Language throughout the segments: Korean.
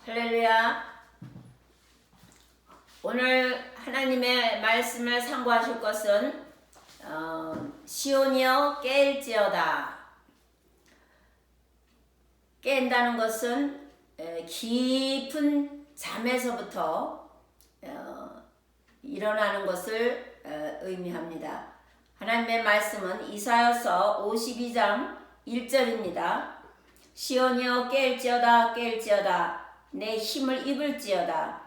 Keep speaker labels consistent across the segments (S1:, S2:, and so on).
S1: 할렐루야. 오늘 하나님의 말씀을 상고하실 것은 시온이여 깰지어다. 깬다는 것은 깊은 잠에서부터 일어나는 것을 의미합니다. 하나님의 말씀은 이사야서 52장 1절입니다. 시온이여 깰지어다 깰지어다 내 힘을 입을지어다.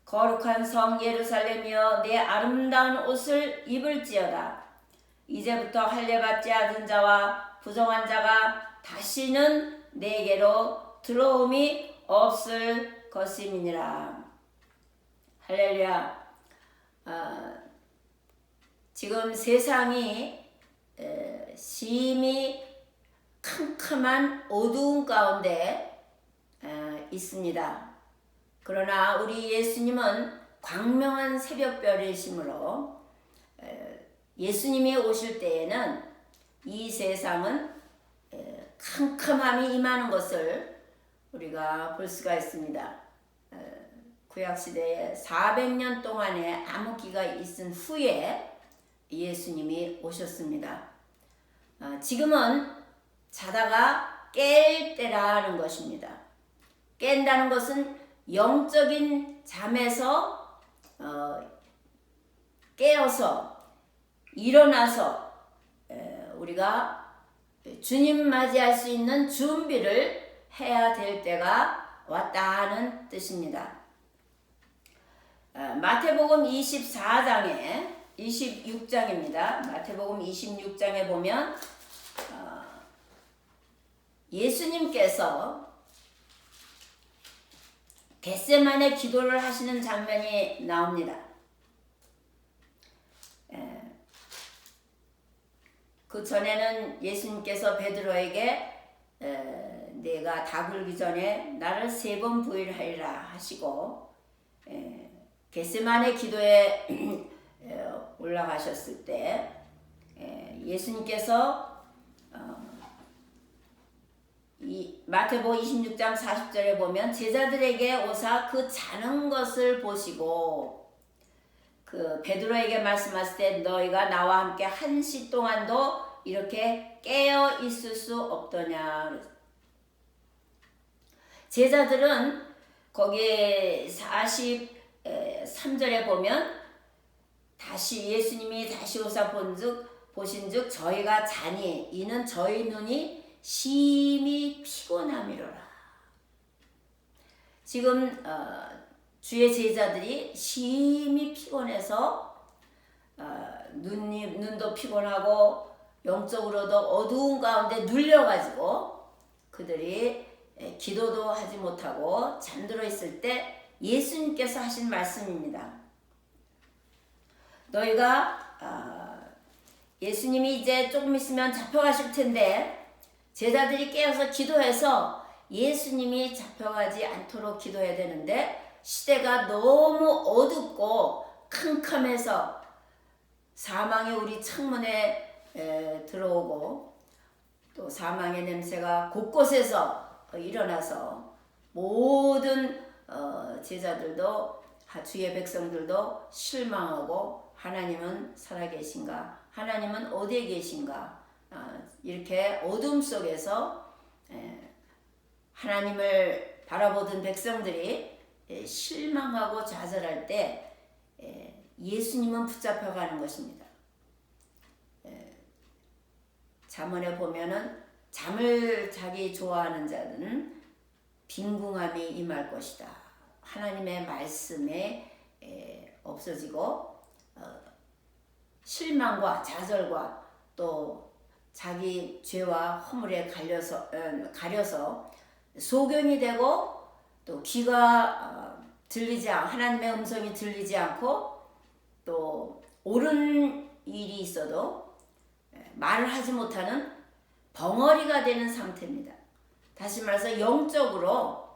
S1: 거룩한 성 예루살렘이여 내 아름다운 옷을 입을지어다. 이제부터 할례받지 않은 자와 부정한 자가 다시는 내게로 들어옴이 없을 것임이니라. 할렐루야. 지금 세상이 심히 캄캄한 어두운 가운데 있습니다. 그러나 우리 예수님은 광명한 새벽별이시므로 예수님이 오실 때에는 이 세상은 캄캄함이 임하는 것을 우리가 볼 수가 있습니다. 구약시대에 400년 동안의 암흑기가 있은 후에 예수님이 오셨습니다. 지금은 자다가 깰 때라는 것입니다. 깬다는 것은 영적인 잠에서 깨어서 일어나서 우리가 주님 맞이할 수 있는 준비를 해야 될 때가 왔다는 뜻입니다. 마태복음 24장에 26장입니다. 마태복음 26장에 보면 예수님께서 겟세마네 기도를 하시는 장면이 나옵니다. 그 전에는 예수님께서 베드로에게 내가 다 굴기 전에 나를 3번 부인하리라 하시고 겟세마네 기도에 올라가셨을 때 예수님께서 이 마태복음 26장 40절에 보면 제자들에게 오사 그 자는 것을 보시고 그 베드로에게 말씀하실 때 너희가 나와 함께 1시 동안도 이렇게 깨어 있을 수 없더냐. 제자들은 거기에 43절에 보면 다시 예수님이 다시 오사 보신즉 저희가 자니 이는 저희 눈이 심히 피곤함이로라. 지금 주의 제자들이 심히 피곤해서 눈도 피곤하고 영적으로도 어두운 가운데 눌려가지고 그들이 기도도 하지 못하고 잠들어 있을 때 예수님께서 하신 말씀입니다. 너희가 예수님이 이제 조금 있으면 잡혀가실 텐데 제자들이 깨어서 기도해서 예수님이 잡혀가지 않도록 기도해야 되는데 시대가 너무 어둡고 캄캄해서 사망이 우리 창문에 들어오고 또 사망의 냄새가 곳곳에서 일어나서 모든 제자들도 주의 백성들도 실망하고 하나님은 살아계신가? 하나님은 어디에 계신가? 이렇게 어둠 속에서 하나님을 바라보던 백성들이 실망하고 좌절할 때 예수님은 붙잡혀가는 것입니다. 잠언에 보면은 잠을 자기 좋아하는 자는 빈궁함이 임할 것이다. 하나님의 말씀에 없어지고 실망과 좌절과 또 자기 죄와 허물에 가려서 소경이 되고 또 귀가 하나님의 음성이 들리지 않고 또 옳은 일이 있어도 말을 하지 못하는 벙어리가 되는 상태입니다. 다시 말해서 영적으로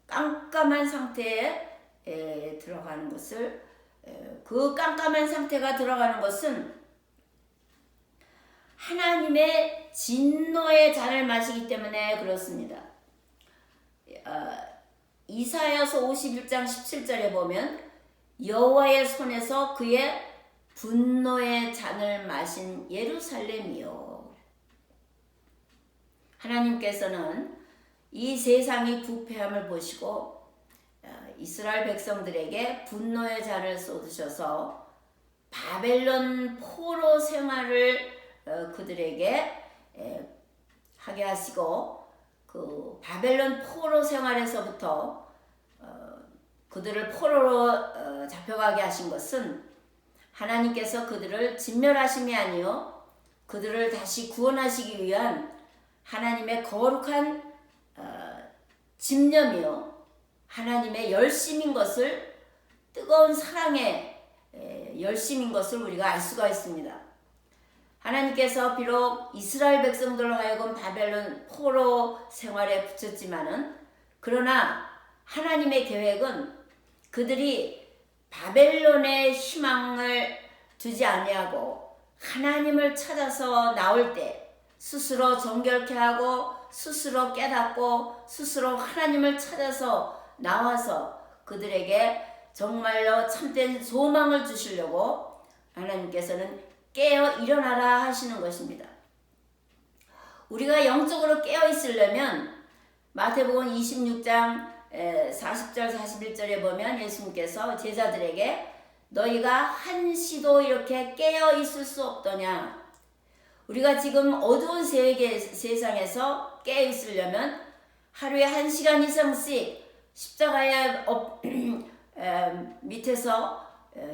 S1: 깜깜한 상태에 들어가는 것을 그 깜깜한 상태가 들어가는 것은 하나님의 진노의 잔을 마시기 때문에 그렇습니다. 이사야서 51장 17절에 보면 여호와의 손에서 그의 분노의 잔을 마신 예루살렘이요. 하나님께서는 이 세상이 부패함을 보시고 이스라엘 백성들에게 분노의 잔을 쏟으셔서 바벨론 포로 생활을 그들에게 하게 하시고 그 바벨론 포로 생활에서부터 그들을 포로로 잡혀가게 하신 것은 하나님께서 그들을 진멸하심이 아니요 그들을 다시 구원하시기 위한 하나님의 거룩한 집념이요 하나님의 열심인 것을 뜨거운 사랑의 열심인 것을 우리가 알 수가 있습니다. 하나님께서 비록 이스라엘 백성들로 하여금 바벨론 포로 생활에 붙였지만은 그러나 하나님의 계획은 그들이 바벨론의 희망을 두지 아니하고 하나님을 찾아서 나올 때 스스로 정결케 하고 스스로 깨닫고 스스로 하나님을 찾아서 나와서 그들에게 정말로 참된 소망을 주시려고 하나님께서는 깨어 일어나라 하시는 것입니다. 우리가 영적으로 깨어 있으려면 마태복음 26장 40절 41절에 보면 예수님께서 제자들에게 너희가 한시도 이렇게 깨어 있을 수 없더냐. 우리가 지금 어두운 세상에서 깨어 있으려면 하루에 1시간 이상씩 십자가의 밑에서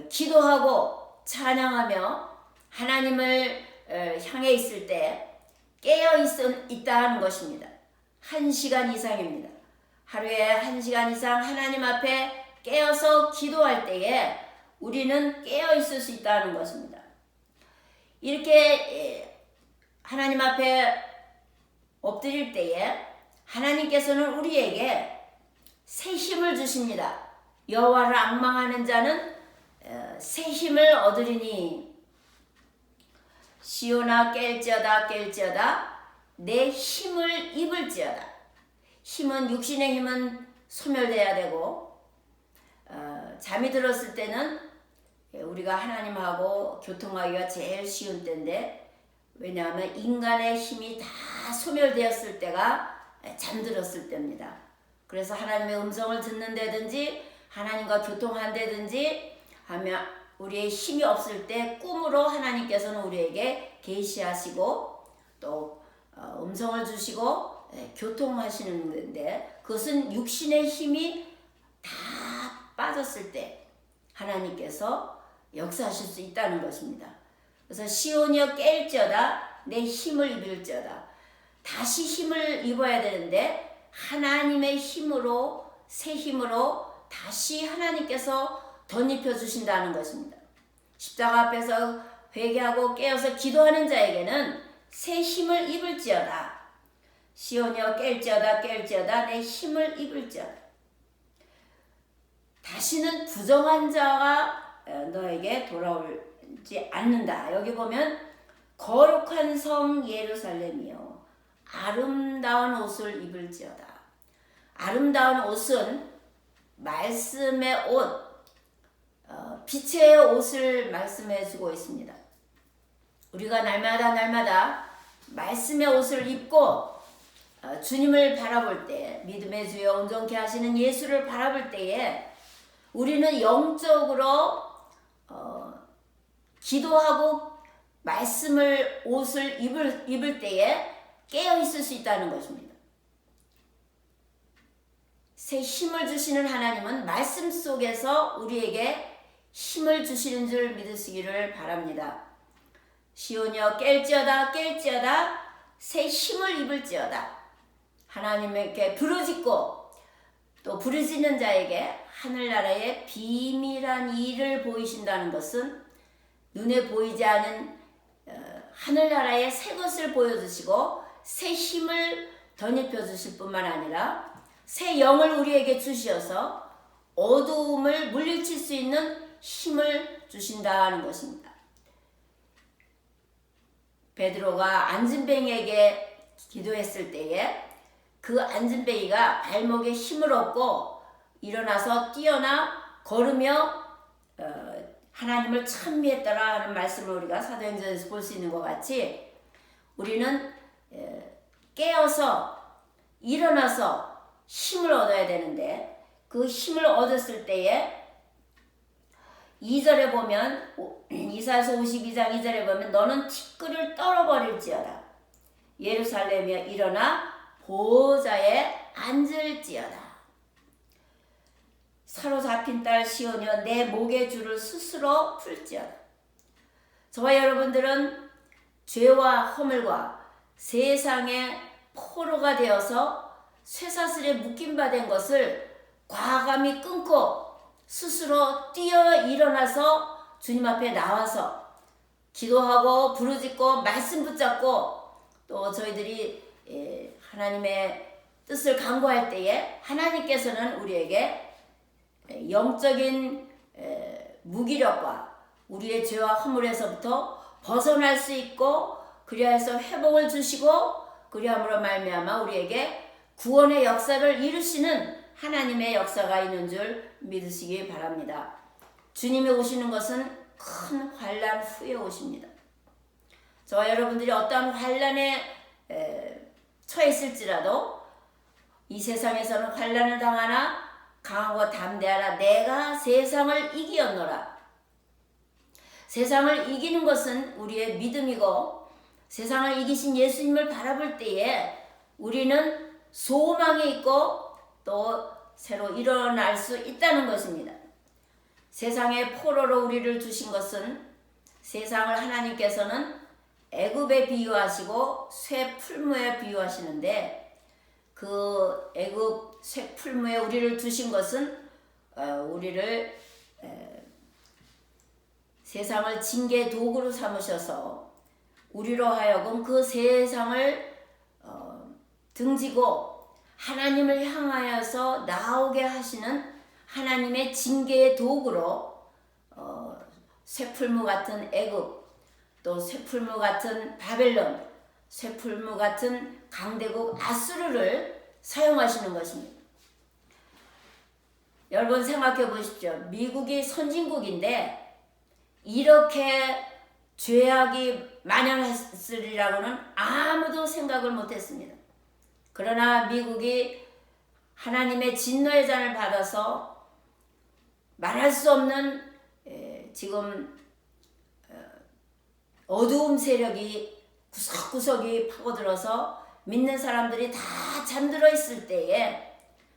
S1: 기도하고 찬양하며 하나님을 향해 있을 때 깨어 있다는 것입니다. 1시간 이상입니다. 하루에 1시간 이상 하나님 앞에 깨어서 기도할 때에 우리는 깨어 있을 수 있다는 것입니다. 이렇게 하나님 앞에 엎드릴 때에 하나님께서는 우리에게 새 힘을 주십니다. 여호와를 앙망하는 자는 새 힘을 얻으리니 시온아 깰지어다 깰지어다 내 힘을 입을지어다. 힘은 육신의 힘은 소멸돼야 되고 잠이 들었을 때는 우리가 하나님하고 교통하기가 제일 쉬운 때인데 왜냐하면 인간의 힘이 다 소멸되었을 때가 잠들었을 때입니다. 그래서 하나님의 음성을 듣는다든지 하나님과 교통한다든지 하면 우리의 힘이 없을 때 꿈으로 하나님께서는 우리에게 계시하시고 또 음성을 주시고 교통하시는데 그것은 육신의 힘이 다 빠졌을 때 하나님께서 역사하실 수 있다는 것입니다. 그래서 시온이여 깰지어다 내 힘을 입을지어다. 다시 힘을 입어야 되는데 하나님의 힘으로 새 힘으로 다시 하나님께서 덧입혀 주신다는 것입니다. 십자가 앞에서 회개하고 깨어서 기도하는 자에게는 새 힘을 입을지어다. 시온이여 깰지어다 깰지어다 내 힘을 입을지어다. 다시는 부정한 자가 너에게 돌아오지 않는다. 여기 보면 거룩한 성 예루살렘이요 아름다운 옷을 입을지어다. 아름다운 옷은 말씀의 옷, 빛의 옷을 말씀해 주고 있습니다. 우리가 날마다 말씀의 옷을 입고 주님을 바라볼 때 믿음의 주여 온전케 하시는 예수를 바라볼 때에 우리는 영적으로 기도하고 말씀을 옷을 입을 때에 깨어 있을 수 있다는 것입니다. 새 힘을 주시는 하나님은 말씀 속에서 우리에게 힘을 주시는 줄 믿으시기를 바랍니다. 시온이여 깰지어다 깰지어다 새 힘을 입을지어다. 하나님께 부르짖고 또 부르짖는 자에게 하늘나라의 비밀한 일을 보이신다는 것은 눈에 보이지 않은 하늘나라의 새 것을 보여주시고 새 힘을 덧입혀 주실 뿐만 아니라 새 영을 우리에게 주시어서 어두움을 물리칠 수 있는 힘을 주신다는 것입니다. 베드로가 안진뱅이에게 기도했을 때에 그 안진뱅이가 발목에 힘을 얻고 일어나서 뛰어나 걸으며 하나님을 찬미했더라 하는 말씀을 우리가 사도행전에서 볼 수 있는 것 같이 우리는 깨어서 일어나서 힘을 얻어야 되는데 그 힘을 얻었을 때에 2절에 보면 이사야서 52장 2절에 보면 너는 티끌을 떨어버릴지어다 예루살렘이여 일어나 보좌에 앉을지어다 사로잡힌 딸 시온이여 내 목의 줄을 스스로 풀지어다. 저와 여러분들은 죄와 허물과 세상의 포로가 되어서 쇠사슬에 묶임바 된 것을 과감히 끊고 스스로 뛰어 일어나서 주님 앞에 나와서 기도하고 부르짖고 말씀 붙잡고 또 저희들이 하나님의 뜻을 간구할 때에 하나님께서는 우리에게 영적인 무기력과 우리의 죄와 허물에서부터 벗어날 수 있고 그리하여서 회복을 주시고 그리함으로 말미암아 우리에게 구원의 역사를 이루시는 하나님의 역사가 있는 줄 믿으시기 바랍니다. 주님이 오시는 것은 큰 환난 후에 오십니다. 저와 여러분들이 어떠한 환난에 처해 있을지라도 이 세상에서는 환난을 당하나 강하고 담대하라 내가 세상을 이기었노라. 세상을 이기는 것은 우리의 믿음이고 세상을 이기신 예수님을 바라볼 때에 우리는 소망이 있고 또 새로 일어날 수 있다는 것입니다. 세상의 포로로 우리를 두신 것은 세상을 하나님께서는 애굽에 비유하시고 쇠 풀무에 비유하시는데 그 애굽 쇠 풀무에 우리를 두신 것은 우리를 세상을 징계 도구로 삼으셔서 우리로 하여금 그 세상을 등지고 하나님을 향하여서 나오게 하시는 하나님의 징계의 도구로 쇠풀무 같은 애굽 또 쇠풀무 같은 바벨론 쇠풀무 같은 강대국 아수르를 사용하시는 것입니다. 여러분 생각해 보십시오. 미국이 선진국인데 이렇게 죄악이 만연했으리라고는 아무도 생각을 못했습니다. 그러나 미국이 하나님의 진노의 잔을 받아서 말할 수 없는 지금 어두움 세력이 구석구석이 파고들어서 믿는 사람들이 다 잠들어 있을 때에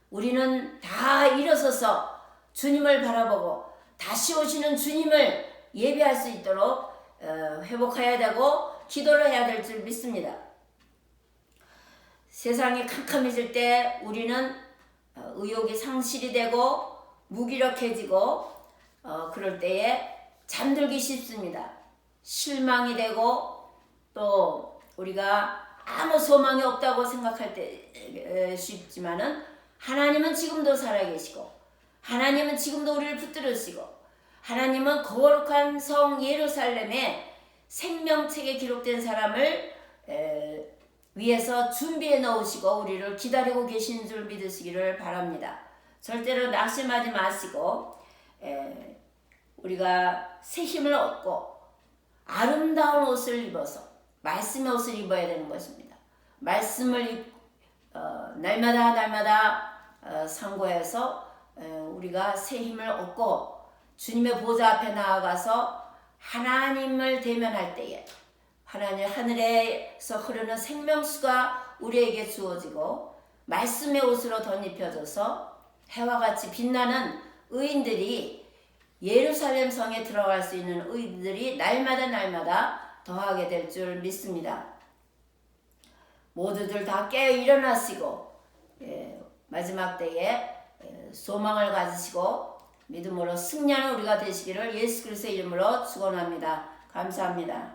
S1: 우리는 다 일어서서 주님을 바라보고 다시 오시는 주님을 예배할 수 있도록 회복해야 되고 기도를 해야 될 줄 믿습니다. 세상이 캄캄해질 때 우리는 의욕이 상실이 되고 무기력해지고 그럴 때에 잠들기 쉽습니다. 실망이 되고 또 우리가 아무 소망이 없다고 생각할 때 쉽지만은 하나님은 지금도 살아계시고 하나님은 지금도 우리를 붙들으시고 하나님은 거룩한 성 예루살렘에 생명책에 기록된 사람을 위해서 준비해 놓으시고 우리를 기다리고 계시는 줄 믿으시기를 바랍니다. 절대로 낙심하지 마시고 우리가 새 힘을 얻고 아름다운 옷을 입어서 말씀의 옷을 입어야 되는 것입니다. 말씀을 날마다 상고해서 우리가 새 힘을 얻고 주님의 보좌 앞에 나아가서 하나님을 대면할 때에 하나님 하늘에서 흐르는 생명수가 우리에게 주어지고 말씀의 옷으로 덧입혀져서 해와 같이 빛나는 의인들이 예루살렘 성에 들어갈 수 있는 의인들이 날마다 더하게 될 줄 믿습니다. 모두들 다 깨어 일어나시고 마지막 때에 소망을 가지시고 믿음으로 승리하는 우리가 되시기를 예수 그리스도의 이름으로 축원합니다. 감사합니다.